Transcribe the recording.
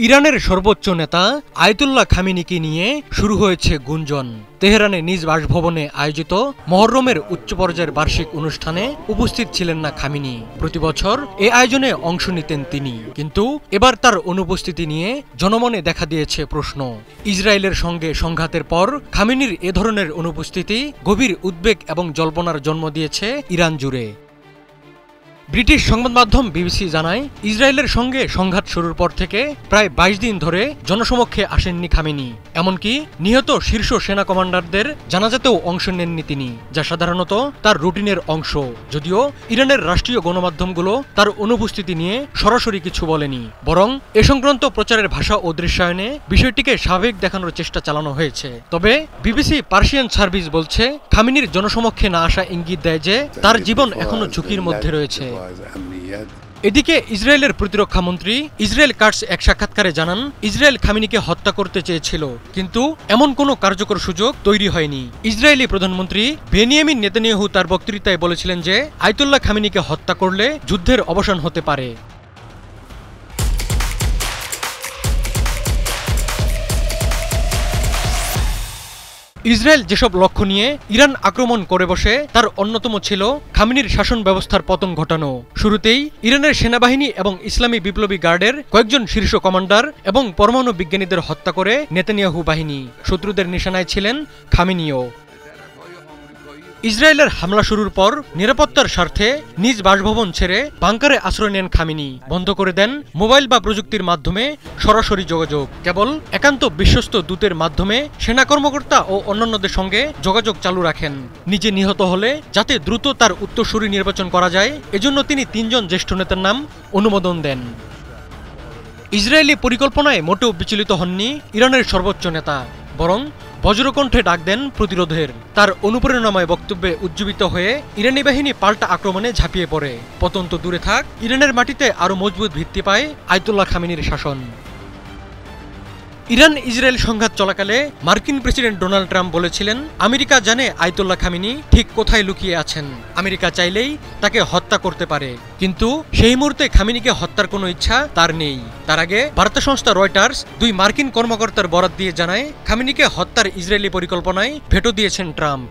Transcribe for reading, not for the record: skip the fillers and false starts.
ইরানের সর্বোচ্চ নেতা আয়াতুল্লাহ খামেনিকে নিয়ে শুরু হয়েছে গুঞ্জন। তেহরানে নিজ বাসভবনে আয়োজিত মহররমের উচ্চ পর্যায়ের বার্ষিক অনুষ্ঠানে উপস্থিত ছিলেন না খামেনি। প্রতি বছর এ আয়োজনে অংশ নিতেন তিনি, কিন্তু এবার তার অনুপস্থিতি নিয়ে জনমনে দেখা দিয়েছে প্রশ্ন। ইসরায়েলের সঙ্গে সংঘাতের পর খামেনির এ ধরনের অনুপস্থিতি গভীর উদ্বেগ এবং জল্পনার জন্ম দিয়েছে ইরান জুড়ে। ব্রিটিশ সংবাদ মাধ্যম বিবিসি জানায়, ইসরায়েলের সঙ্গে সংঘাত শুরুর পর থেকে প্রায় ২২ দিন ধরে জনসমক্ষে আসেননি খামেনি। এমনকি নিহত শীর্ষ সেনা কমান্ডারদের জানাজাতেও অংশ নেননি তিনি, যা সাধারণত তার রুটিনের অংশ। যদিও ইরানের রাষ্ট্রীয় গণমাধ্যমগুলো তার অনুপস্থিতি নিয়ে সরাসরি কিছু বলেনি, বরং এ সংক্রান্ত প্রচারের ভাষা ও দৃশ্যায়নে বিষয়টিকে স্বাভাবিক দেখানোর চেষ্টা চালানো হয়েছে। তবে বিবিসি পার্সিয়ান সার্ভিস বলছে, খামেনির জনসমক্ষে না আসা ইঙ্গিত দেয় যে তার জীবন এখনো ঝুঁকির মধ্যে রয়েছে। এদিকে ইসরায়েলের প্রতিরক্ষা মন্ত্রী ইসরায়েল কাটস এক সাক্ষাৎকারে জানান, ইসরায়েল খামেনিকে হত্যা করতে চেয়েছিল, কিন্তু এমন কোনো কার্যকর সুযোগ তৈরি হয়নি। ইসরায়েলি প্রধানমন্ত্রী বেনিয়ামিন নেতানিয়াহু তার বক্তৃতায় বলেছিলেন যে আয়াতুল্লাহ খামেনিকে হত্যা করলে যুদ্ধের অবসান হতে পারে। ইসরায়েল যেসব লক্ষ্য নিয়ে ইরান আক্রমণ করে বসে তার অন্যতম ছিল খামেনির শাসন ব্যবস্থার পতন ঘটানো। শুরুতেই ইরানের সেনাবাহিনী এবং ইসলামী বিপ্লবী গার্ডের কয়েকজন শীর্ষ কমান্ডার এবং পরমাণু বিজ্ঞানীদের হত্যা করে নেতানিয়াহু বাহিনী। শত্রুদের নিশানায় ছিলেন খামেনিও। ইসরায়েলের হামলা শুরুর পর নিরাপত্তার স্বার্থে নিজ বাসভবন ছেড়ে বাংকারে আশ্রয় নেন খামেনি। বন্ধ করে দেন মোবাইল বা প্রযুক্তির মাধ্যমে সরাসরি যোগাযোগ। কেবল একান্ত বিশ্বস্ত দূতের মাধ্যমে সেনা কর্মকর্তা ও অন্যান্যদের সঙ্গে যোগাযোগ চালু রাখেন। নিজে নিহত হলে যাতে দ্রুত তার উত্তরসূরি নির্বাচন করা যায়, এজন্য তিনি ৩ জন জ্যেষ্ঠ নেতার নাম অনুমোদন দেন। ইসরায়েলি পরিকল্পনায় মোটেও বিচলিত হননি ইরানের সর্বোচ্চ নেতা, বরং বজ্রকণ্ঠে ডাক দেন প্রতিরোধের। তার অনুপ্রেরণাময় বক্তব্যে উজ্জীবিত হয়ে ইরানি বাহিনী পাল্টা আক্রমণে ঝাঁপিয়ে পড়ে। পতন তো দূরে থাক, ইরানের মাটিতে আরও মজবুত ভিত্তি পায় আয়াতুল্লাহ খামেনির শাসন। ইরান ইসরায়েল সংঘাত চলাকালে মার্কিন প্রেসিডেন্ট ডোনাল্ড ট্রাম্প বলেছিলেন, আমেরিকা জানে আয়াতুল্লাহ খামেনি ঠিক কোথায় লুকিয়ে আছেন। আমেরিকা চাইলেই তাকে হত্যা করতে পারে, কিন্তু সেই মুহূর্তে খামেনিকে হত্যার কোনো ইচ্ছা তার নেই। তার আগে বার্তা সংস্থা রয়টার্স 2 মার্কিন কর্মকর্তার বরাত দিয়ে জানায়, খামেনিকে হত্যার ইসরায়েলি পরিকল্পনায় ভেটো দিয়েছেন ট্রাম্প।